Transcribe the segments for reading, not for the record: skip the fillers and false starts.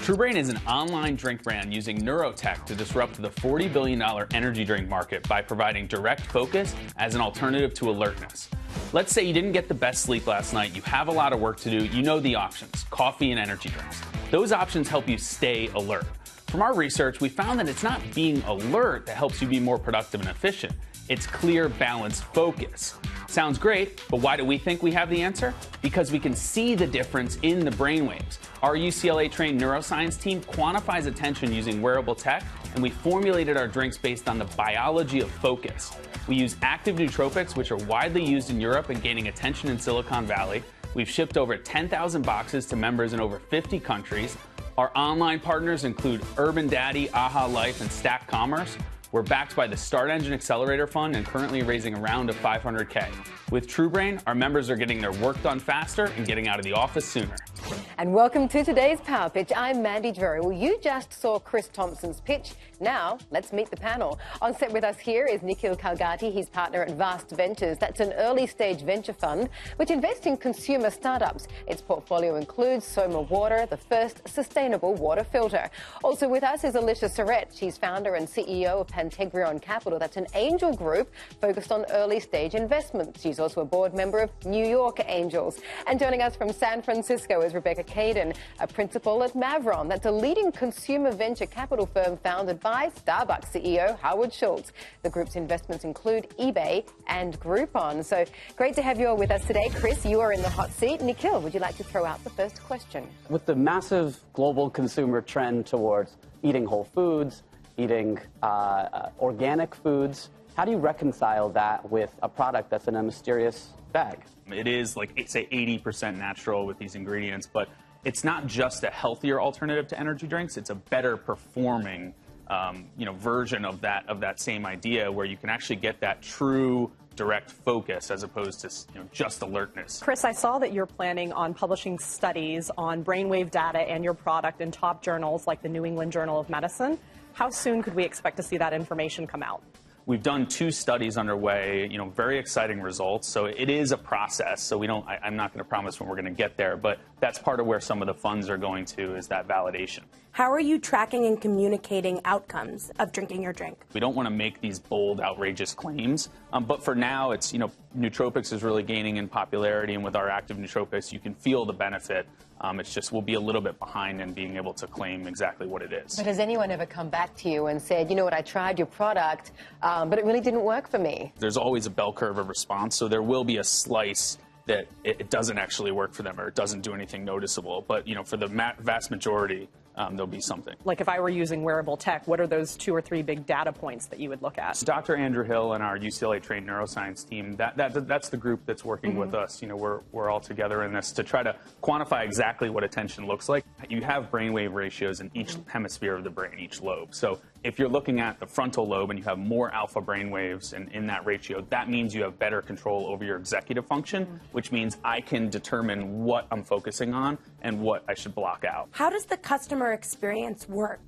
truBrain is an online drink brand using neurotech to disrupt the $40 billion energy drink market by providing direct focus as an alternative to alertness. Let's say you didn't get the best sleep last night, you have a lot of work to do, you know the options, coffee and energy drinks. Those options help you stay alert. From our research, we found that it's not being alert that helps you be more productive and efficient. It's clear, balanced focus. Sounds great, but why do we think we have the answer? Because we can see the difference in the brainwaves. Our UCLA-trained neuroscience team quantifies attention using wearable tech, and we formulated our drinks based on the biology of focus. We use active nootropics, which are widely used in Europe and gaining attention in Silicon Valley. We've shipped over 10,000 boxes to members in over 50 countries. Our online partners include Urban Daddy, Aha Life, and Stack Commerce. We're backed by the Start Engine Accelerator Fund and currently raising a round of $500K. With truBrain, our members are getting their work done faster and getting out of the office sooner. And welcome to today's Power Pitch. I'm Mandy Drury. Well, you just saw Chris Thompson's pitch. Now, let's meet the panel. On set with us here is Nikhil Kalgati. He's partner at Vast Ventures. That's an early-stage venture fund which invests in consumer startups. Its portfolio includes Soma Water, the first sustainable water filter. Also with us is Alicia Surratt. She's founder and CEO of Pantegrion Capital. That's an angel group focused on early-stage investments. She's also a board member of New York Angels. And joining us from San Francisco is Rebecca Caden, a principal at Mavron. That's a leading consumer venture capital firm founded by Starbucks CEO Howard Schultz. The group's investments include eBay and Groupon. So great to have you all with us today. Chris, you are in the hot seat. Nikhil, would you like to throw out the first question? With the massive global consumer trend towards eating whole foods, eating organic foods, how do you reconcile that with a product that's in a mysterious bag? It is like, say, 80% natural with these ingredients, but it's not just a healthier alternative to energy drinks. It's a better performing version of that same idea where you can actually get that true direct focus as opposed to just alertness. Chris, I saw that you're planning on publishing studies on brainwave data and your product in top journals like the New England Journal of Medicine. How soon could we expect to see that information come out? We've done 2 studies underway, very exciting results. So it is a process. So I'm not going to promise when we're going to get there, but that's part of where some of the funds are going to, is that validation. How are you tracking and communicating outcomes of drinking your drink? We don't want to make these bold, outrageous claims, but for now, it's, nootropics is really gaining in popularity, and with our active nootropics, you can feel the benefit. It's just we'll be a little bit behind in being able to claim exactly what it is. But has anyone ever come back to you and said, you know what, I tried your product, but it really didn't work for me? There's always a bell curve of response, so there will be a slice that it doesn't actually work for them or it doesn't do anything noticeable. But, for the vast majority, there'll be something. Like if I were using wearable tech, what are those 2 or 3 big data points that you would look at? Dr. Andrew Hill and our UCLA-trained neuroscience team, that's the group that's working with us. We're all together in this to try to quantify exactly what attention looks like. You have brainwave ratios in each hemisphere of the brain, each lobe. So if you're looking at the frontal lobe and you have more alpha brainwaves in that ratio, that means you have better control over your executive function, which means I can determine what I'm focusing on and what I should block out. How does the customer experience work?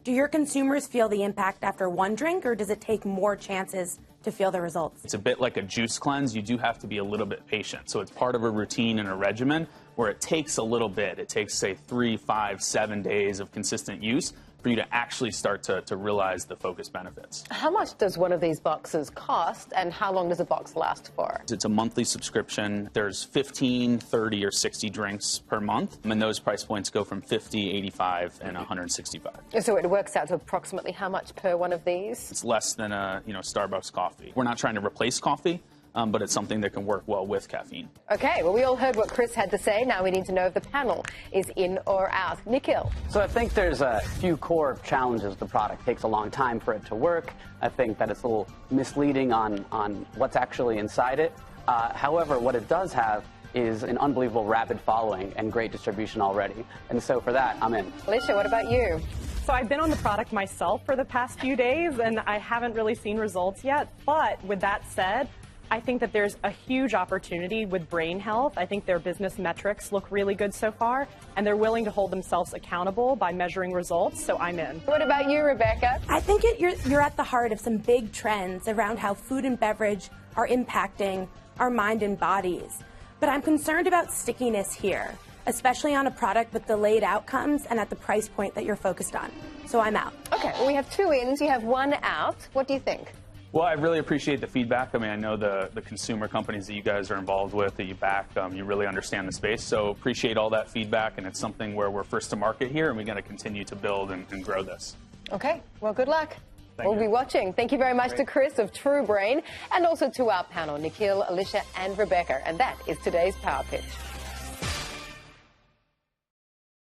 Do your consumers feel the impact after one drink, or does it take more chances to feel the results? It's a bit like a juice cleanse. You do have to be a little bit patient. So it's part of a routine and a regimen where it takes a little bit. It takes, say, 3, 5, 7 days of consistent use for you to actually start to realize the focus benefits. How much does one of these boxes cost, and how long does a box last for? It's a monthly subscription. There's 15, 30, or 60 drinks per month, and those price points go from 50, 85, and 165. So it works out to approximately how much per one of these? It's less than a Starbucks coffee. We're not trying to replace coffee. But it's something that can work well with caffeine. Okay, well, we all heard what Chris had to say. Now we need to know if the panel is in or out. Nikhil. So I think there's a few core challenges. The product takes a long time for it to work. I think that it's a little misleading on what's actually inside it. However, what it does have is an unbelievable rapid following and great distribution already. And so for that, I'm in. Alicia, what about you? So I've been on the product myself for the past few days, and I haven't really seen results yet. But with that said, I think that there's a huge opportunity with brain health. I think their business metrics look really good so far, and they're willing to hold themselves accountable by measuring results, so I'm in. What about you, Rebecca? I think you're at the heart of some big trends around how food and beverage are impacting our mind and bodies. But I'm concerned about stickiness here. especially on a product with delayed outcomes and at the price point that you're focused on. So I'm out. Okay, well, we have 2 ins, you have 1 out. What do you think? Well, I really appreciate the feedback. I mean, I know the consumer companies that you guys are involved with, that you back, you really understand the space. So appreciate all that feedback, and it's something where we're first to market here, and we're going to continue to build and grow this. Okay, well, good luck. We'll you. be watching. Thank you very much to Chris of truBrain, and also to our panel, Nikhil, Alicia, and Rebecca. And that is today's Power Pitch.